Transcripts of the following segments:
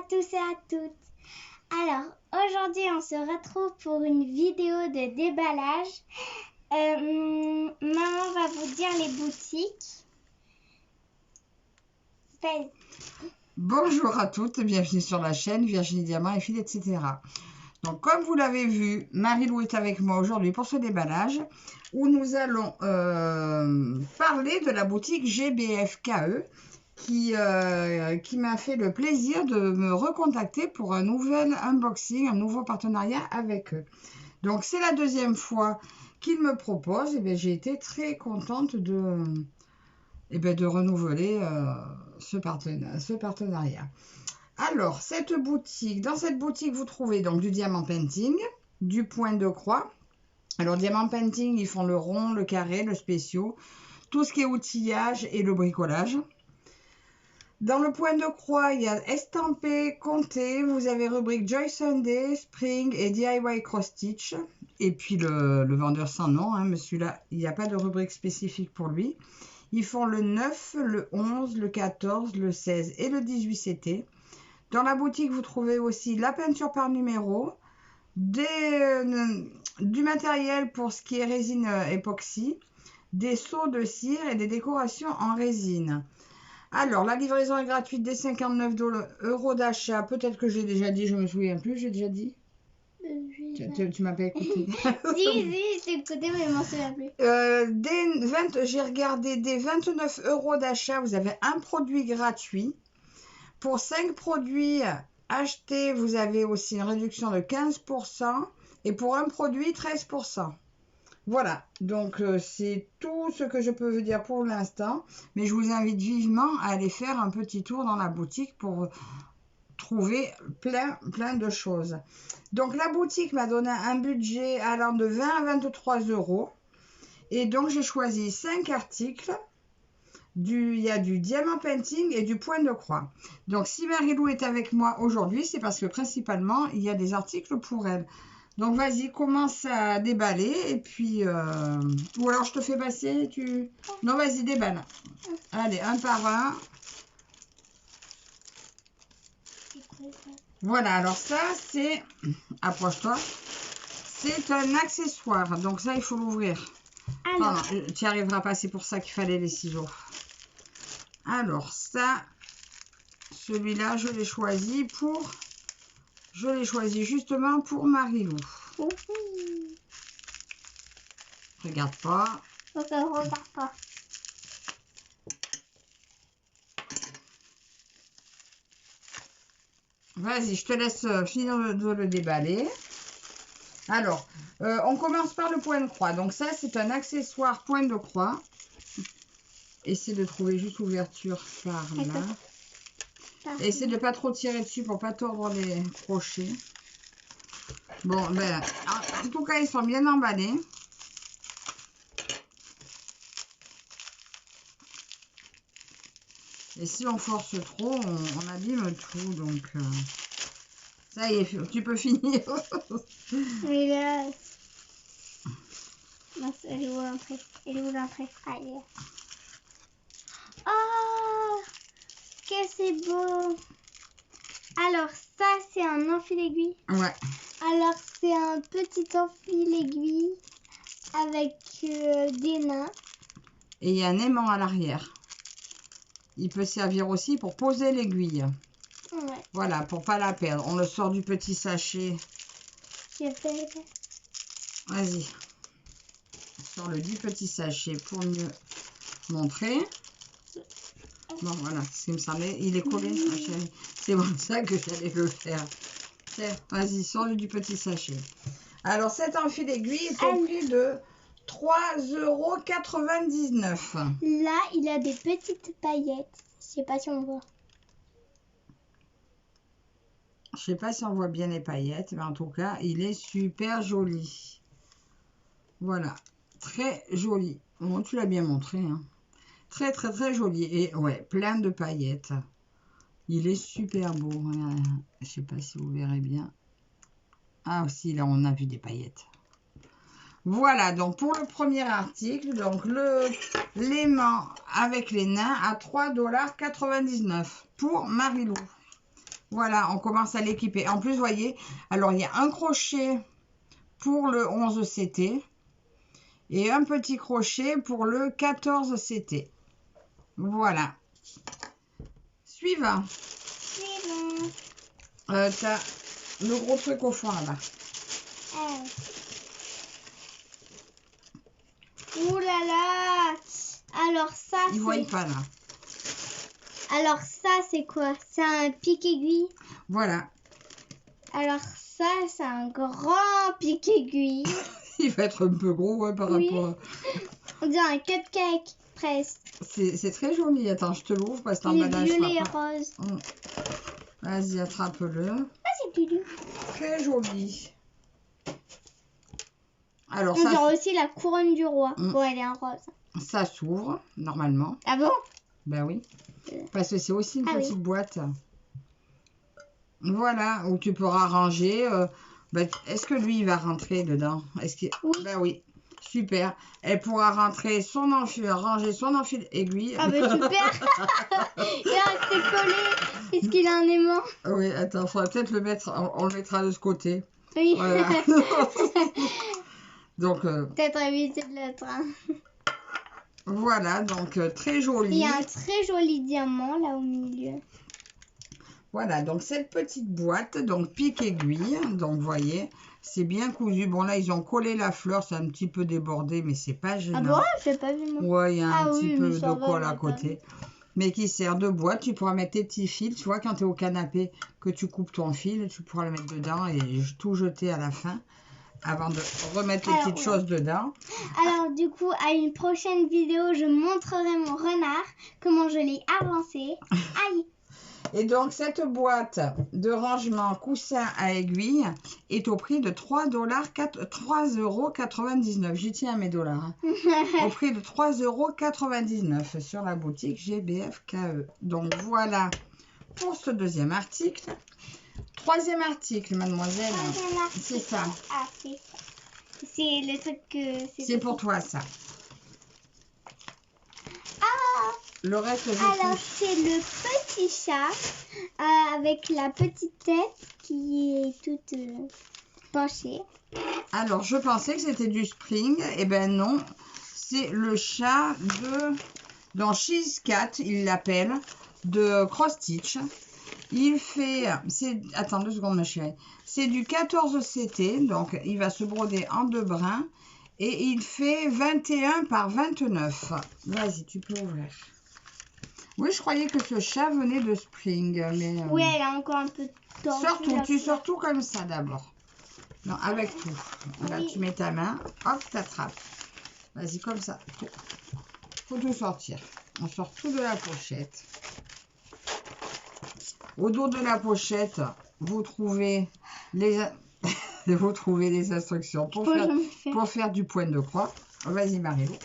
tous et à toutes. Alors, aujourd'hui, on se retrouve pour une vidéo de déballage. Maman va vous dire les boutiques. Bonjour à toutes, bienvenue sur la chaîne Virginie Diamant et Fil, etc. Donc, comme vous l'avez vu, Marie-Lou est avec moi aujourd'hui pour ce déballage où nous allons parler de la boutique GBFKE qui m'a fait le plaisir de me recontacter pour un nouvel unboxing, un nouveau partenariat avec eux. Donc, c'est la deuxième fois qu'ils me proposent et j'ai été très contente de renouveler ce partenariat. Alors, dans cette boutique, vous trouvez donc du diamant painting, du point de croix. Alors, diamant painting, ils font le rond, le carré, le spéciaux, tout ce qui est outillage et le bricolage. Dans le point de croix, il y a estampé, compté. Vous avez rubrique Joy Sunday, Spring et DIY Cross Stitch. Et puis le vendeur sans nom, hein, mais celui-là, il n'y a pas de rubrique spécifique pour lui. Ils font le 9, le 11, le 14, le 16 et le 18 CT. Dans la boutique, vous trouvez aussi la peinture par numéro, du matériel pour ce qui est résine époxy, des seaux de cire et des décorations en résine. Alors, la livraison est gratuite dès 59 € d'achat. Peut-être que j'ai déjà dit, je me souviens plus, j'ai déjà dit. Tu m'as pas écouté. Si, j'ai écouté, mais je m'en souviens plus. J'ai regardé, dès 29 € d'achat, vous avez un produit gratuit. Pour 5 produits achetés, vous avez aussi une réduction de 15%. Et pour un produit, 13%. Voilà, donc c'est tout ce que je peux vous dire pour l'instant. Mais je vous invite vivement à aller faire un petit tour dans la boutique pour trouver plein de choses. Donc la boutique m'a donné un budget allant de 20 à 23 €. Et donc j'ai choisi 5 articles. Il y a du diamant painting et du point de croix. Donc si Marie-Lou est avec moi aujourd'hui, c'est parce que principalement il y a des articles pour elle. Donc vas-y, commence à déballer et puis ou alors je te fais passer, non, vas-y, déballe. Allez, un par un. Voilà, alors ça c'est, approche-toi, c'est un accessoire. Donc ça, il faut l'ouvrir. Alors, tu n'y arriveras pas, c'est pour ça qu'il fallait les ciseaux. Alors ça, celui-là, je l'ai choisi justement pour Marie-Lou. Regarde pas. Ok, regarde pas. Vas-y, je te laisse finir de le déballer. Alors, on commence par le point de croix. Donc ça, c'est un accessoire point de croix. Essaye de trouver juste l'ouverture par là. Essaye de ne pas trop tirer dessus pour ne pas tordre les crochets. Bon, ben, en tout cas, ils sont bien emballés. Et si on force trop, on abîme tout. Donc, ça y est, tu peux finir. Mais là... Elle est où l'entrée? Allez. Oh, que c'est beau! Alors, ça, c'est un enfile-aiguille. Ouais. Alors, c'est un petit enfile-aiguille avec des nains. Et il y a un aimant à l'arrière. Il peut servir aussi pour poser l'aiguille. Ouais. Voilà, pour pas la perdre. On le sort du petit sachet. Vas-y. Sors-le du petit sachet pour mieux montrer. Bon, voilà, ce me semblait. Il est collé, ma chérie. C'est pour ça que j'allais le faire. Vas-y, sors-le du petit sachet. Alors, cet enfile-aiguille est au prix de 3,99 €. Là, il a des petites paillettes. Je sais pas si on voit. Je sais pas si on voit bien les paillettes, mais en tout cas, il est super joli. Voilà, très joli. Bon, tu l'as bien montré, hein. Très, très, très joli. Et ouais, plein de paillettes. Il est super beau. Je sais pas si vous verrez bien. Ah, aussi, là, on a vu des paillettes. Voilà, donc pour le premier article, donc l'aimant avec les nains à 3,99 € pour Marie-Lou. Voilà, on commence à l'équiper. En plus, vous voyez, alors il y a un crochet pour le 11 CT et un petit crochet pour le 14 CT. Voilà. Suivant. Suivant. T'as le gros truc au fond là-bas. Ouh là là. Alors ça, Ils voient pas là. Alors ça, c'est quoi? C'est un pic-aiguille. Voilà. Alors ça, c'est un grand pic-aiguille. Il va être un peu gros ouais, par rapport à... On dirait un cupcake, presque. C'est très joli. Attends, je te l'ouvre parce que Il est l'emballage violet et sera pas... rose. Vas-y, attrape-le. Ah, c'est Dudu. Très joli. Alors On ça, dirait aussi la couronne du roi. Bon, elle est en rose. ça s'ouvre normalement. Ah bon? Ben oui. Parce que c'est aussi une petite boîte. Voilà, où tu pourras ranger. Est-ce que lui, il va rentrer dedans? Oui. Ben oui. Super. Elle pourra rentrer son enfil, ranger son enfil aiguille. Ah ben super. Il est resté collé. Est-ce qu'il a un aimant? Oui, attends, il faudrait peut-être le mettre. On le mettra de ce côté. Oui. Voilà. Donc. Peut-être éviter de le train. Voilà, donc très joli. Il y a un très joli diamant là au milieu. Voilà, donc cette petite boîte, donc pic-aiguille, donc vous voyez, c'est bien cousu. Bon là, ils ont collé la fleur, c'est un petit peu débordé, mais c'est pas gênant. Ah bon, je l'ai pas vu moi. Ouais, il y a un petit peu de colle à pas côté. Mais qui sert de boîte, tu pourras mettre tes petits fils. Tu vois, quand tu es au canapé, que tu coupes ton fil, tu pourras le mettre dedans et tout jeter à la fin, avant de remettre les petites choses dedans. Alors du coup, à une prochaine vidéo, je montrerai mon renard, comment je l'ai avancé. Aïe! Et donc, cette boîte de rangement coussin à aiguille est au prix de 3,99 €. J'y tiens à mes dollars. Au prix de 3,99 € sur la boutique GBFKE. Donc, voilà pour ce deuxième article. Troisième article, mademoiselle. C'est ça. Ah, c'est ça. C'est le truc que... C'est pour toi, ça. Ah! Le reste, je Alors, touche. c'est le petit chat avec la petite tête qui est toute penchée. Alors, je pensais que c'était du Spring. Eh ben non, c'est le chat de... Dans Cheese Cat, il l'appelle, de Cross Stitch. Il fait... Attends 2 secondes, ma chérie. C'est du 14 CT, donc il va se broder en 2 brins. Et il fait 21 par 29. Vas-y, tu peux ouvrir. Oui, je croyais que ce chat venait de Spring. Mais, Oui, elle a encore un peu de temps. tu sors tout comme ça d'abord. Non, avec tout. Là, tu mets ta main. Hop, t'attrapes. Vas-y, comme ça. Faut tout sortir. On sort tout de la pochette. Au dos de la pochette, vous trouvez les, les instructions pour faire du point de croix. Vas-y, Marie-Lou.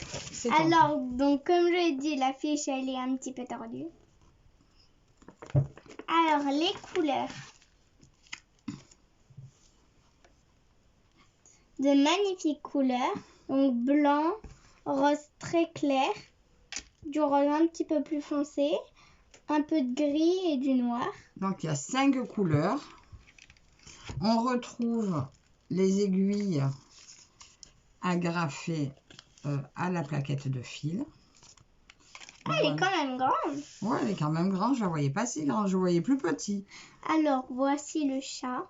Alors, donc, comme je l'ai dit, la fiche, elle est un petit peu tordue. Alors, les couleurs. De magnifiques couleurs. Donc, blanc, rose très clair, du rose un petit peu plus foncé, un peu de gris et du noir. Donc, il y a 5 couleurs. On retrouve les aiguilles agrafées à la plaquette de fil. Ah, elle est quand même grande. Ouais, elle est quand même grande. Je la voyais pas si grande. Je la voyais plus petit. Alors, voici le chat.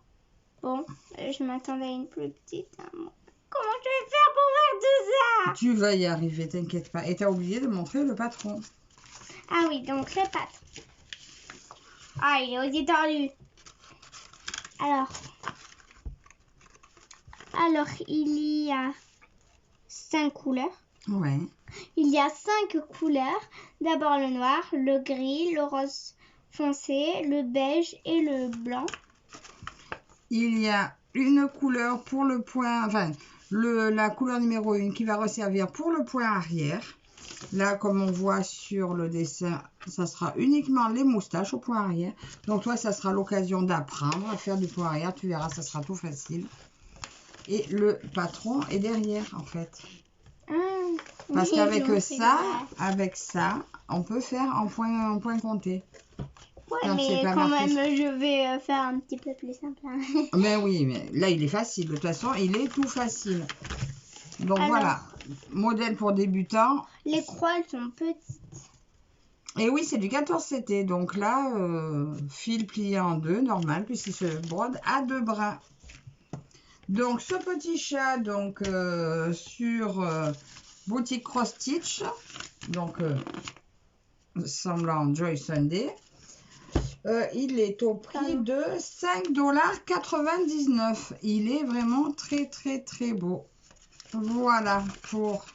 Bon, je m'attendais à une plus petite. Comment je vais faire pour faire tout ça? Tu vas y arriver, t'inquiète pas. Et t'as oublié de montrer le patron. Ah oui, donc le patron. Ah, il est aussi tordu. Alors, il y a 5 couleurs. Ouais. Il y a 5 couleurs. D'abord le noir, le gris, le rose foncé, le beige et le blanc. Il y a une couleur pour le point, enfin, la couleur numéro 1 qui va resservir pour le point arrière. Là, comme on voit sur le dessin, ça sera uniquement les moustaches au point arrière. Donc toi, ça sera l'occasion d'apprendre à faire du point arrière. Tu verras, ça sera tout facile. Et le patron est derrière, en fait. Parce qu'avec ça, on peut faire en point compté. Ouais, Non, c'est mais pas quand marqué. même, je vais faire un petit peu plus simple. Hein. Mais oui, mais là, il est facile. De toute façon, il est tout facile. Donc Alors, voilà, modèle pour débutants. les croix, elles sont petites. Et oui, c'est du 14 CT. Donc là, fil plié en deux, normal, puisqu'il se brode à 2 brins. Donc ce petit chat, donc sur boutique Cross Stitch, donc semblant Joy Sunday, il est au prix de 5,99 $. Il est vraiment très très très beau. Voilà pour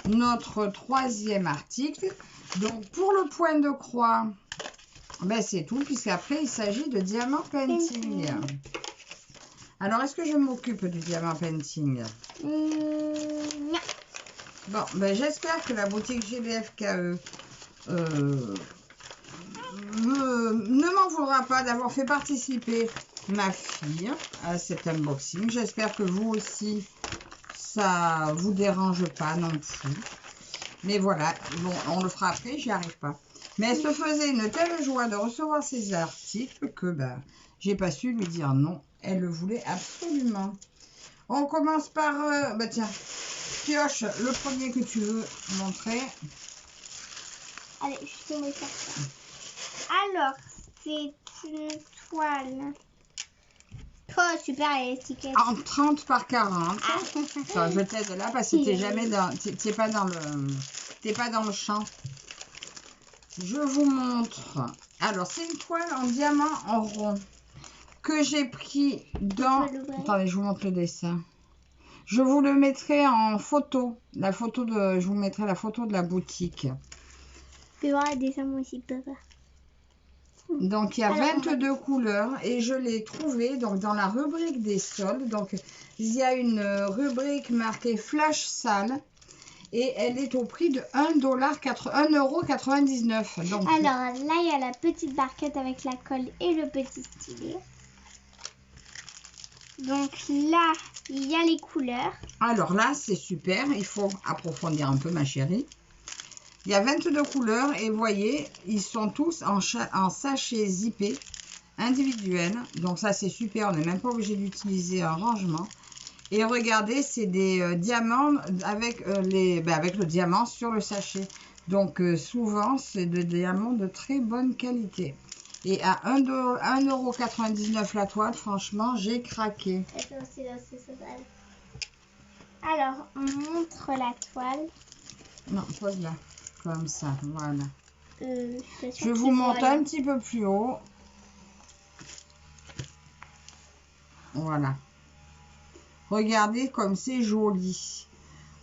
notre troisième article. Donc pour le point de croix, ben c'est tout, puisqu'après il s'agit de diamant painting. Alors est-ce que je m'occupe du diamant painting? Non. Bon, ben j'espère que la boutique GBFKE ne m'en voudra pas d'avoir fait participer ma fille à cet unboxing. J'espère que vous aussi, ça vous dérange pas non plus. Mais voilà, bon, on le fera après, j'y arrive pas. Mais elle se faisait une telle joie de recevoir ces articles que ben, j'ai pas su lui dire non. Elle le voulait absolument. On commence par, bah tiens, pioche le premier que tu veux montrer. Allez, je suis tombée sur ça. Alors, c'est une toile. Oh, super, l'étiquette. En 30 par 40. Ah. Enfin, je t'aide là parce que t'es jamais dans, t'es pas dans le champ. Je vous montre. Alors, c'est une toile en diamant en rond que j'ai pris dans... Attendez, je vous montre le dessin. Je vous le mettrai en photo. Je vous mettrai la photo de la boutique. Tu peux voir le dessin moi aussi, papa. Donc, il y a 22 couleurs et je l'ai trouvé donc, dans la rubrique des soldes. Donc, il y a une rubrique marquée Flash Sale et elle est au prix de 1,99 $. Donc, alors là, il y a la petite barquette avec la colle et le petit stylet. Donc là, il y a les couleurs. Alors là, c'est super. Il faut approfondir un peu, ma chérie. Il y a 22 couleurs et vous voyez, ils sont tous en sachet zippé individuel. Donc ça, c'est super. On n'est même pas obligé d'utiliser un rangement. Et regardez, c'est des diamants avec, avec le diamant sur le sachet. Donc souvent, c'est des diamants de très bonne qualité. Et à 1,99 € la toile, franchement, j'ai craqué. Alors, on montre la toile. Non, pose-la. Comme ça, voilà. Je vous monte un petit peu plus haut. Voilà. Regardez comme c'est joli.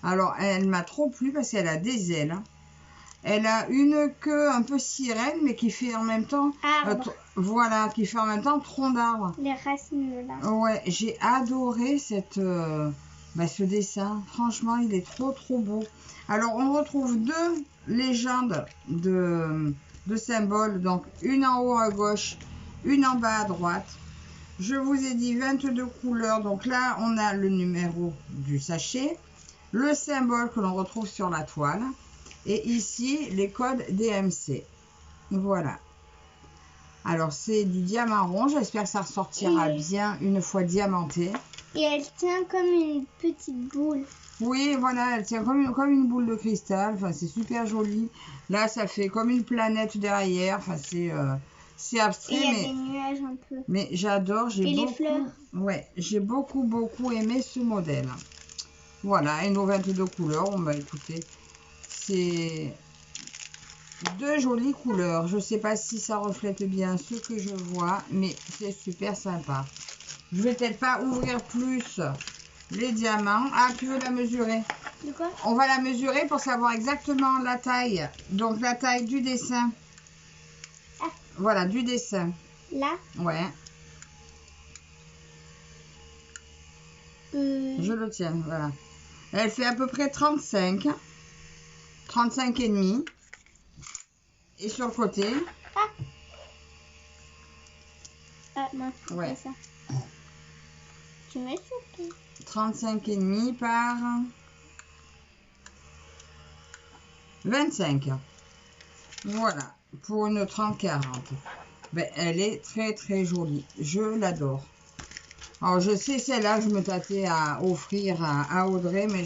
Alors, elle m'a trop plu parce qu'elle a des ailes. Elle a une queue un peu sirène, mais qui fait en même temps... voilà, qui fait en même temps tronc d'arbre. Les racines là. Ouais, j'ai adoré ce dessin. Franchement, il est trop beau. Alors, on retrouve deux légendes de symboles. Donc, une en haut à gauche, une en bas à droite. Je vous ai dit 22 couleurs. Donc là, on a le numéro du sachet, le symbole que l'on retrouve sur la toile. Et ici, les codes DMC. Voilà. Alors, c'est du diamant rond. J'espère que ça ressortira bien une fois diamanté. Et elle tient comme une petite boule. Oui, voilà, elle tient comme une boule de cristal. Enfin, c'est super joli. Là, ça fait comme une planète derrière. Enfin, c'est abstrait. Et il y a des nuages un peu. Mais j'adore. Et les fleurs. Ouais, j'ai beaucoup aimé ce modèle. Voilà, et nos 22 couleurs. On va écouter. C'est deux jolies couleurs. Je ne sais pas si ça reflète bien ce que je vois, mais c'est super sympa. Je vais peut-être pas ouvrir plus les diamants. Ah, tu veux la mesurer? De quoi? On va la mesurer pour savoir exactement la taille. Donc, la taille du dessin. Ah. Voilà, du dessin. Là? Ouais. Je le tiens, voilà. Elle fait à peu près 35. 35 et demi. Et sur le côté. Ah, mince, ouais. ça. Tu mets ça? 35 et demi par 25. Voilà. pour une 30-40. Ben, elle est très très jolie. Je l'adore. Alors je sais celle-là, je me tâtais à offrir à Audrey, mais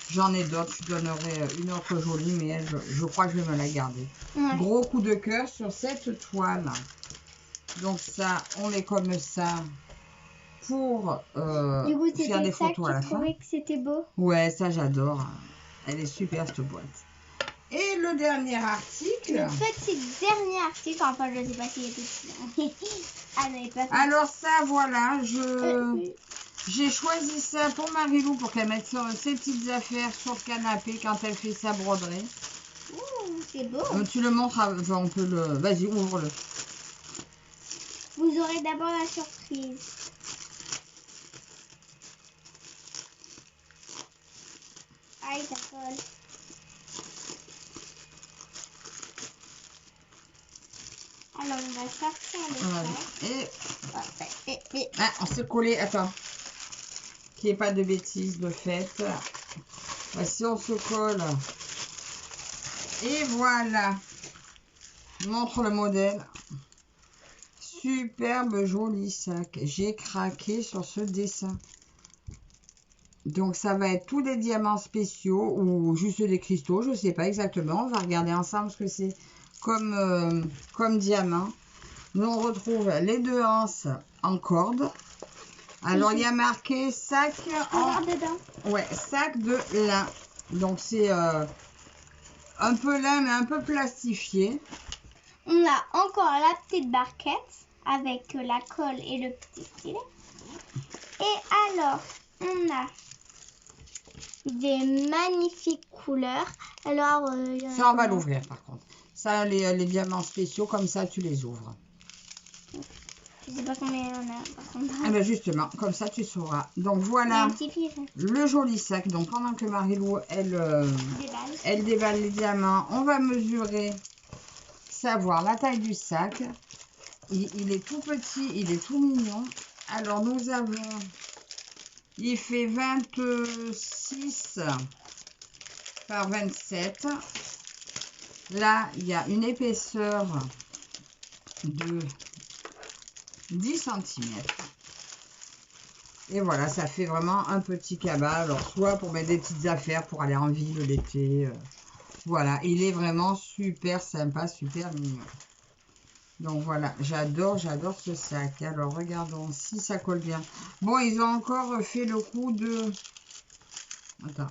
j'en ai d'autres. Je donnerai une autre jolie, mais elle, je crois que je vais me la garder. Ouais. Gros coup de cœur sur cette toile. Donc ça, on est comme ça pour Du coup, faire des c'était ça photos à la tu fin. trouvais que c'était beau? Ouais, ça j'adore. Elle est super cette boîte. Et le dernier article. Le petit dernier article, enfin je sais pas s'il était petit. Ah non, pas fait. Alors ça, voilà, j'ai choisi ça pour Marilou pour qu'elle mette ses petites affaires sur le canapé quand elle fait sa broderie. Ouh, c'est beau. Tu le montres, on peut le... Vas-y, ouvre-le. Vous aurez d'abord la surprise. Aïe, ça colle. Alors, on va sortir le sac. Et... Ah, on s'est collé, attends. Qu'il n'y ait pas de bêtises de fait. Voici, on se colle. Et voilà. Je montre le modèle. Superbe, joli sac. J'ai craqué sur ce dessin. Donc, ça va être tous des diamants spéciaux ou juste des cristaux. Je ne sais pas exactement. On va regarder ensemble ce que c'est comme diamant. Nous, on retrouve les deux anses en corde. Alors, il y a marqué sac dedans. Sac de lin. Donc, c'est un peu lin, mais un peu plastifié. On a encore la petite barquette avec la colle et le petit stylet. Et alors, on a des magnifiques couleurs. Alors, ça, on va l'ouvrir par contre. Ça, les diamants spéciaux, comme ça, tu les ouvres. Je sais pas combien il y en a, par contre. Ah ben justement, comme ça, tu sauras. Donc, voilà le joli sac. Donc, pendant que Marilou, elle déballe les diamants, on va mesurer, savoir la taille du sac. Il est tout petit, il est tout mignon. Alors, nous avons... Il fait 26 par 27. Là, il y a une épaisseur de 10 cm. Et voilà, ça fait vraiment un petit cabas. Alors, soit pour mettre des petites affaires pour aller en ville l'été. Voilà, il est vraiment super sympa, super mignon. Donc voilà, j'adore ce sac. Alors, regardons si ça colle bien. Bon, ils ont encore fait le coup de... Attends.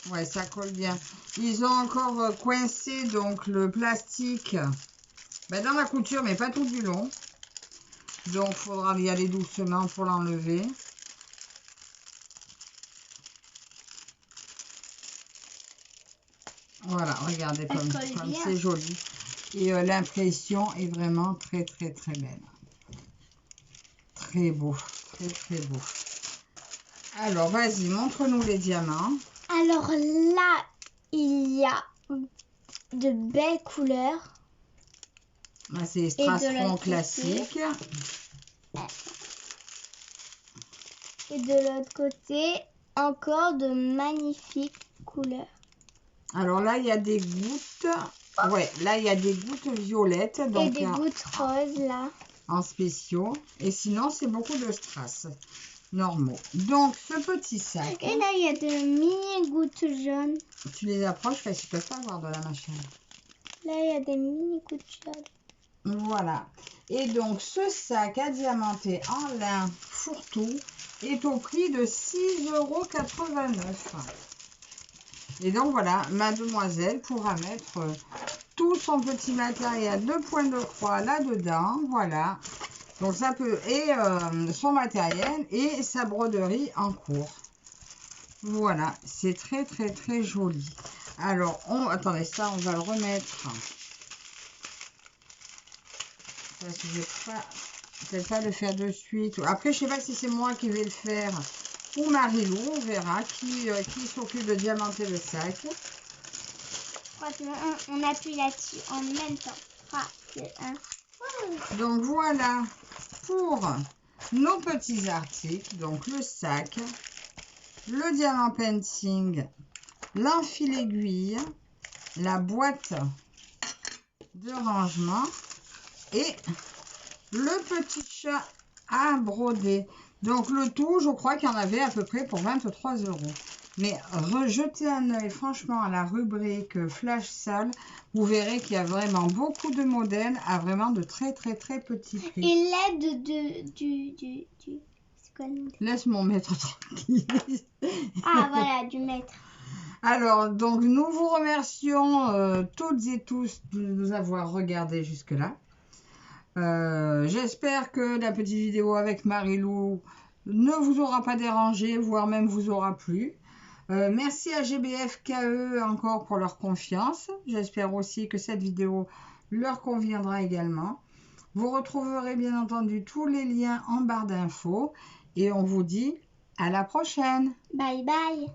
Ouais, ça colle bien. Ils ont encore coincé donc le plastique dans la couture, mais pas tout du long. Donc, il faudra y aller doucement pour l'enlever. Voilà, regardez comme c'est joli. Et l'impression est vraiment très, très, très belle. Très beau, très, très beau. Alors, vas-y, montre-nous les diamants. Alors là, il y a de belles couleurs. Là, c'est les strass-front classiques. Et de l'autre côté, encore de magnifiques couleurs. Alors là, il y a des gouttes. Ouais, là, il y a des gouttes violettes. Donc, et des gouttes roses, là. En spéciaux. Et sinon, c'est beaucoup de strass normaux. Donc, ce petit sac. Et là, il y a de mini gouttes jaunes. Tu les approches parce qu'ils ne peuvent pas avoir de la machine. Là, il y a des mini gouttes jaunes. Voilà. Et donc, ce sac à diamanté en lin fourre-tout est au prix de 6,89 €. Et donc, voilà, mademoiselle pourra mettre tout son petit matériel de point de croix là-dedans. Voilà. Donc, ça peut... Et son matériel et sa broderie en cours. Voilà. C'est très, très, très joli. Alors, attendez, ça, on va le remettre... Parce que je ne vais peut-être pas le faire de suite. Après, je ne sais pas si c'est moi qui vais le faire ou Marilou. On verra qui s'occupe de diamanter le sac. 3, 2, 1. On appuie là-dessus en même temps. 3, 2, 1. Donc, voilà pour nos petits articles. Donc, le sac, le diamant painting, l'enfil aiguille, la boîte de rangement. Et le petit chat à broder. Donc le tout, je crois qu'il y en avait à peu près pour 23 €. Mais rejetez un œil franchement à la rubrique Flash Salle. Vous verrez qu'il y a vraiment beaucoup de modèles à vraiment de très petits prix. Et l'aide du c'est quoi le nom? Laisse mon maître tranquille. Ah voilà, du maître. Alors, donc nous vous remercions toutes et tous de nous avoir regardés jusque-là. J'espère que la petite vidéo avec Marilou ne vous aura pas dérangé, voire même vous aura plu. Merci à GBFKE encore pour leur confiance. J'espère aussi que cette vidéo leur conviendra également. Vous retrouverez bien entendu tous les liens en barre d'infos. Et on vous dit à la prochaine. Bye bye.